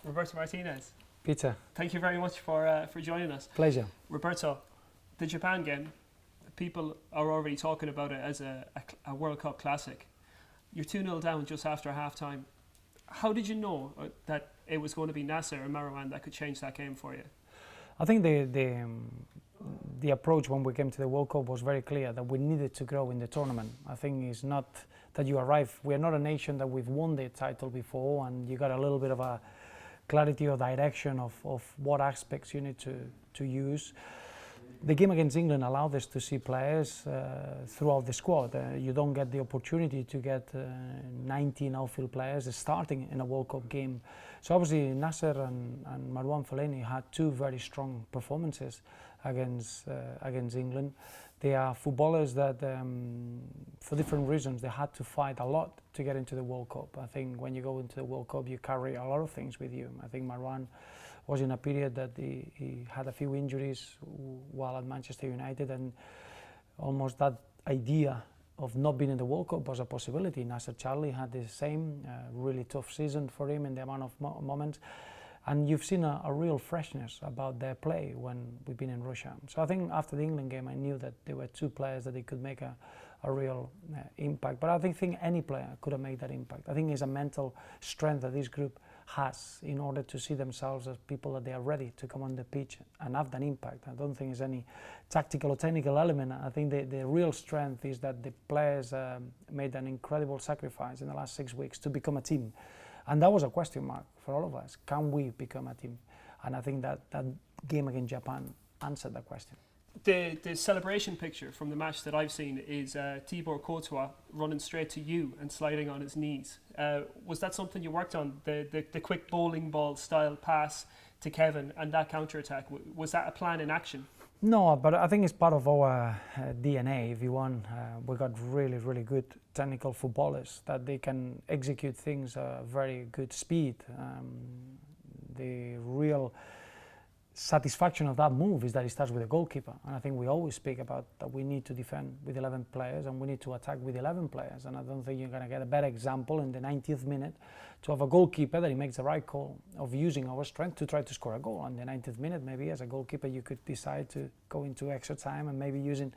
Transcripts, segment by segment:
Roberto Martinez. Peter, Thank you very much for joining us. pleasure. Roberto, the Japan game, people are already talking about it as a World Cup classic. You're 2-0 down just after half-time. How did you know that it was going to be Nasser and Marwan that could change that game for you? I think the approach when we came to the World Cup was very clear that we needed to grow in the tournament. I think it's not that you arrive. We are not a nation that we've won the title before, and you got a little bit of a clarity or direction of what aspects you need to use. The game against England allowed us to see players throughout the squad. You don't get the opportunity to get 19 outfield players starting in a World Cup game. So obviously Nasser and Marwan Fellini had two very strong performances against England. They are footballers that, for different reasons, they had to fight a lot to get into the World Cup. I think when you go into the World Cup, you carry a lot of things with you. I think Marwan was in a period that he had a few injuries while at Manchester United, and almost that idea of not being in the World Cup was a possibility. Nasser Charlie had the same really tough season for him in the amount of moments, and you've seen a real freshness about their play when we've been in Russia. So I think after the England game I knew that there were two players that they could make a real impact, but I think any player could have made that impact. I think it's a mental strength that this group has in order to see themselves as people that they are ready to come on the pitch and have that impact. I don't think there's any tactical or technical element. I think the real strength is that the players made an incredible sacrifice in the last 6 weeks to become a team. And that was a question mark for all of us. Can we become a team? And I think that game against Japan answered that question. The celebration picture from the match that I've seen is Thibaut Courtois running straight to you and sliding on his knees. Was that something you worked on? The quick bowling ball style pass to Kevin and that counter-attack, was that a plan in action? No, but I think it's part of our DNA. If you want, we got really, really good technical footballers that they can execute things at very good speed. The real satisfaction of that move is that it starts with the goalkeeper, and I think we always speak about that we need to defend with 11 players and we need to attack with 11 players, and I don't think you're going to get a better example in the 90th minute to have a goalkeeper that he makes the right call of using our strength to try to score a goal. And the 90th minute, maybe as a goalkeeper you could decide to go into extra time and maybe using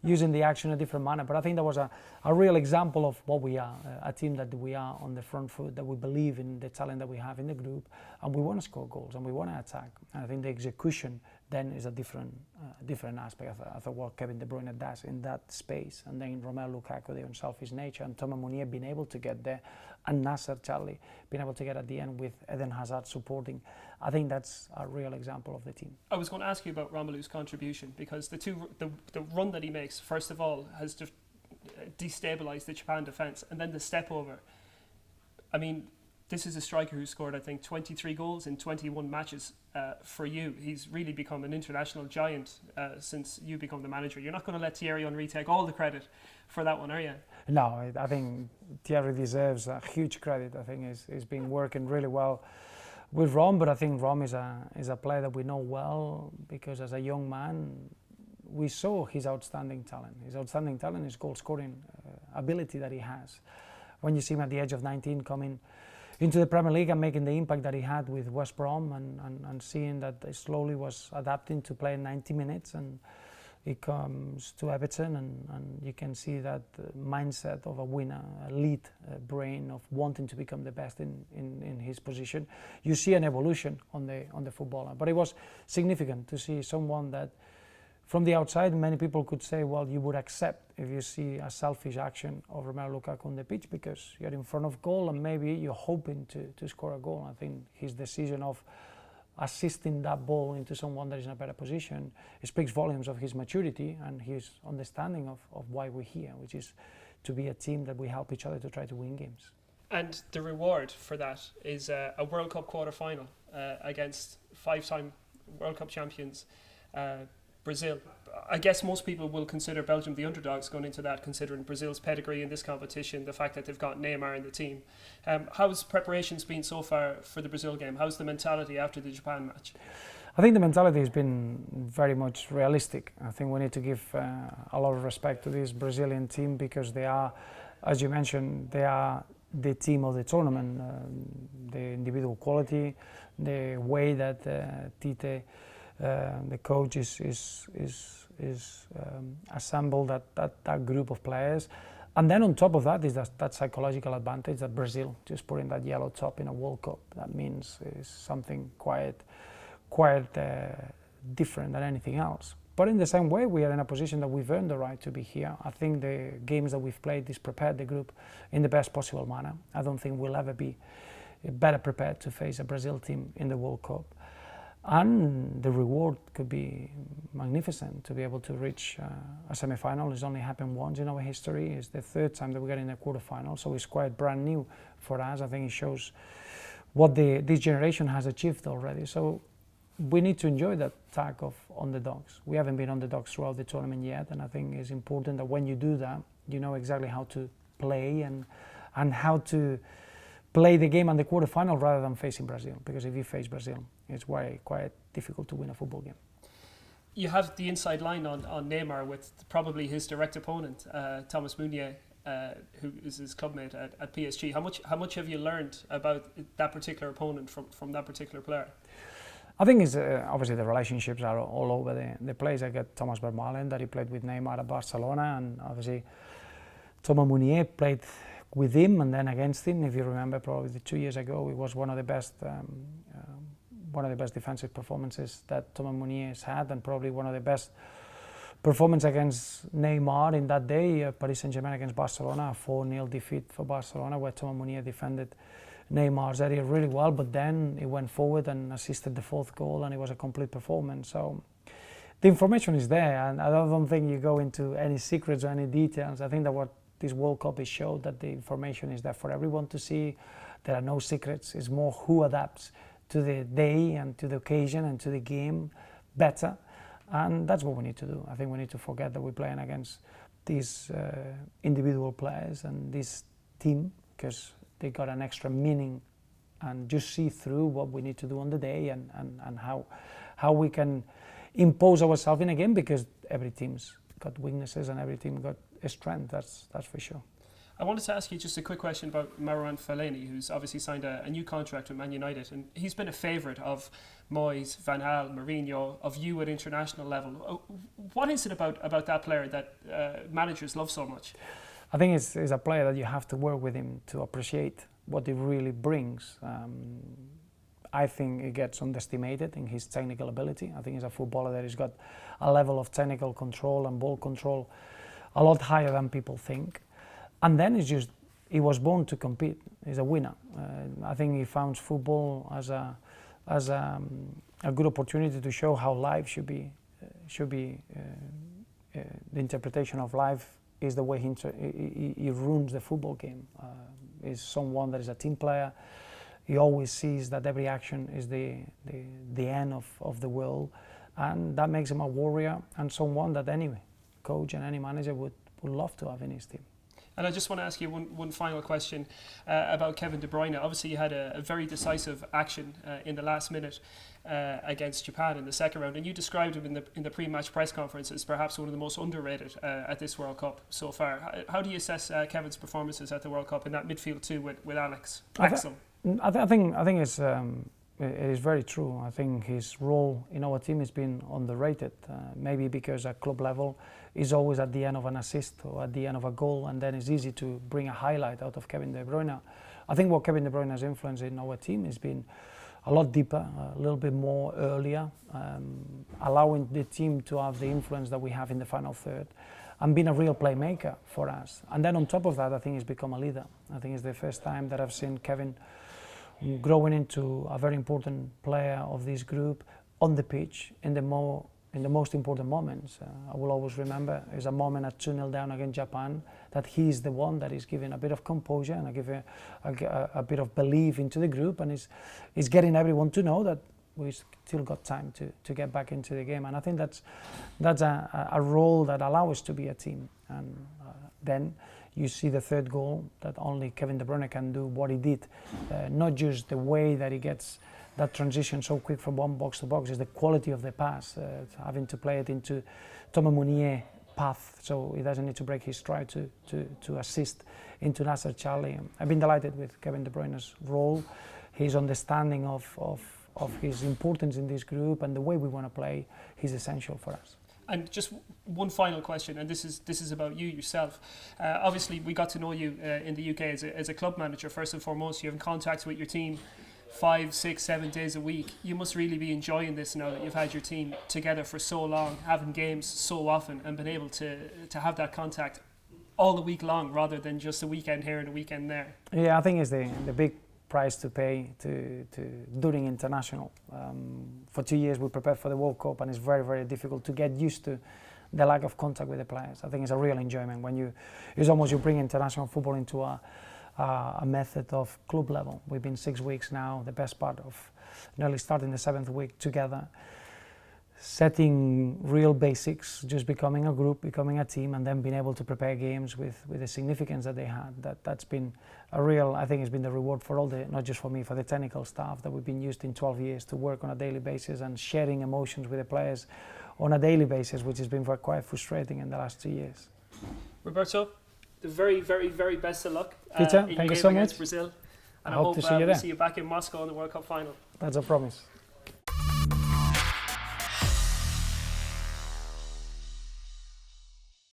the action in a different manner. But I think that was a real example of what we are, a team that we are on the front foot, that we believe in the talent that we have in the group, and we want to score goals and we want to attack. And I think the execution then is a different aspect. I thought what Kevin De Bruyne does in that space, and then Rommel, Lukaku, their unselfish nature, and Thomas Meunier being able to get there, and Nasser Charlie being able to get at the end with Eden Hazard supporting. I think that's a real example of the team. I was going to ask you about Romelu's contribution, because the run that he makes, first of all, has just destabilised the Japan defence, and then the step over. I mean, this is a striker who scored, I think, 23 goals in 21 matches for you. He's really become an international giant since you become the manager. You're not going to let Thierry Henry take all the credit for that one, are you? No, I think Thierry deserves a huge credit. I think he's been working really well with Rom, but I think Rom is a player that we know well, because as a young man we saw his outstanding talent. His outstanding talent is goal scoring ability that he has. When you see him at the age of 19 coming into the Premier League and making the impact that he had with West Brom, and seeing that he slowly was adapting to play 90 minutes, and he comes to Everton, and you can see that mindset of a winner, a lead brain of wanting to become the best in his position. You see an evolution on the footballer, but it was significant to see someone that from the outside many people could say, well, you would accept if you see a selfish action of Romelu Lukaku on the pitch because you're in front of goal and maybe you're hoping to score a goal. I think his decision of assisting that ball into someone that is in a better position, it speaks volumes of his maturity and his understanding of why we're here, which is to be a team that we help each other to try to win games. And the reward for that is a World Cup quarter-final against five-time World Cup champions Brazil. I guess most people will consider Belgium the underdogs going into that, considering Brazil's pedigree in this competition, the fact that they've got Neymar in the team. How's preparations been so far for the Brazil game? How's the mentality after the Japan match? I think the mentality has been very much realistic. I think we need to give a lot of respect to this Brazilian team because they are, as you mentioned, they are the team of the tournament, the individual quality, the way that Tite, the coach, is assembled that group of players. And then on top of that is that psychological advantage that Brazil, just putting that yellow top in a World Cup, that means is something quite different than anything else. But in the same way, we are in a position that we've earned the right to be here. I think the games that we've played has prepared the group in the best possible manner. I don't think we'll ever be better prepared to face a Brazil team in the World Cup. And the reward could be magnificent to be able to reach a semi-final. It's only happened once in our history. It's the third time that we get in a quarter-final, so it's quite brand new for us. I think it shows what this generation has achieved already. So we need to enjoy that tag of underdogs. We haven't been underdogs throughout the tournament yet, and I think it's important that when you do that, you know exactly how to play and how to play the game and the quarterfinal rather than facing Brazil, because if you face Brazil, it's quite difficult to win a football game. You have the inside line on Neymar with probably his direct opponent, Thomas Meunier, who is his clubmate at PSG. How much have you learned about that particular opponent from that particular player? I think it's obviously the relationships are all over the place. I got Thomas Vermaelen, that he played with Neymar at Barcelona, and obviously Thomas Meunier played with him and then against him. If you remember, probably 2 years ago, it was one of the best defensive performances that Thomas Meunier has had, and probably one of the best performance against Neymar in that day, Paris Saint-Germain against Barcelona, a 4-0 defeat for Barcelona, where Thomas Meunier defended Neymar's area really well, but then he went forward and assisted the fourth goal, and it was a complete performance. So the information is there, and I don't think you go into any secrets or any details. I think that what this World Cup has showed, that the information is there for everyone to see. There are no secrets. It's more who adapts to the day and to the occasion and to the game better, and that's what we need to do. I think we need to forget that we're playing against these individual players and this team, because they got an extra meaning, and just see through what we need to do on the day and how we can impose ourselves in a game, because every team's got weaknesses and every team got a strength, that's for sure. I wanted to ask you just a quick question about Fellini, who's obviously signed a new contract with Man United, and he's been a favourite of Moyes, Van Gaal, Mourinho, of you at international level. What is it about that player that managers love so much? I think it's a player that you have to work with him to appreciate what he really brings. I think he gets underestimated in his technical ability. I think he's a footballer that has got a level of technical control and ball control a lot higher than people think. And then he was born to compete. He's a winner. I think he found football as a good opportunity to show how life should be. The interpretation of life is the way he runs the football game. He's someone that is a team player. He always sees that every action is the end of the world, and that makes him a warrior and someone that any coach and any manager would love to have in his team. And I just want to ask you one final question about Kevin De Bruyne. Obviously, you had a very decisive action in the last minute against Japan in the second round, and you described him in the pre-match press conference as perhaps one of the most underrated at this World Cup so far. How do you assess Kevin's performances at the World Cup in that midfield too with Alex? I think it is very true. I think his role in our team has been underrated, maybe because at club level is always at the end of an assist or at the end of a goal, and then it's easy to bring a highlight out of Kevin De Bruyne. I think what Kevin De Bruyne's influence in our team has been a lot deeper, a little bit more earlier, allowing the team to have the influence that we have in the final third, and being a real playmaker for us. And then on top of that, I think he's become a leader. I think it's the first time that I've seen Kevin growing into a very important player of this group on the pitch in the most important moments. I will always remember is a moment at 2-0 down against Japan that he's the one that is giving a bit of composure and a bit of belief into the group, and is getting everyone to know that we still got time to get back into the game. And I think that's a role that allows us to be a team. And then you see the third goal that only Kevin De Bruyne can do what he did. Not just the way that he gets that transition so quick from one box to box, is the quality of the pass, having to play it into Thomas Meunier path, so he doesn't need to break his stride to assist into Nasser Charlie. I've been delighted with Kevin De Bruyne's role, his understanding of his importance in this group and the way we want to play. He's essential for us. And just one final question, and this is about you yourself. Obviously, we got to know you in the UK as a club manager. First and foremost, you have contacts with your team 5, 6, 7 days a week. You must really be enjoying this now that you've had your team together for so long, having games so often, and been able to have that contact all the week long rather than just a weekend here and a weekend there. Yeah, I think it's the big price to pay to during international. For 2 years we prepared for the World Cup, and it's very, very difficult to get used to the lack of contact with the players. I think it's a real enjoyment when it's almost you bring international football into a method of club level. We've been 6 weeks now, the best part of nearly starting the 7th week together, setting real basics, just becoming a group, becoming a team, and then being able to prepare games with the significance that they had. That's been a real, I think it's been the reward for all the, not just for me, for the technical staff that we've been used in 12 years to work on a daily basis and sharing emotions with the players on a daily basis, which has been quite frustrating in the last 2 years. Roberto, the very, very, very best of luck Peter, in your thank you game so against much. Brazil. And I hope to see you there. We'll see you back in Moscow in the World Cup final. That's a promise.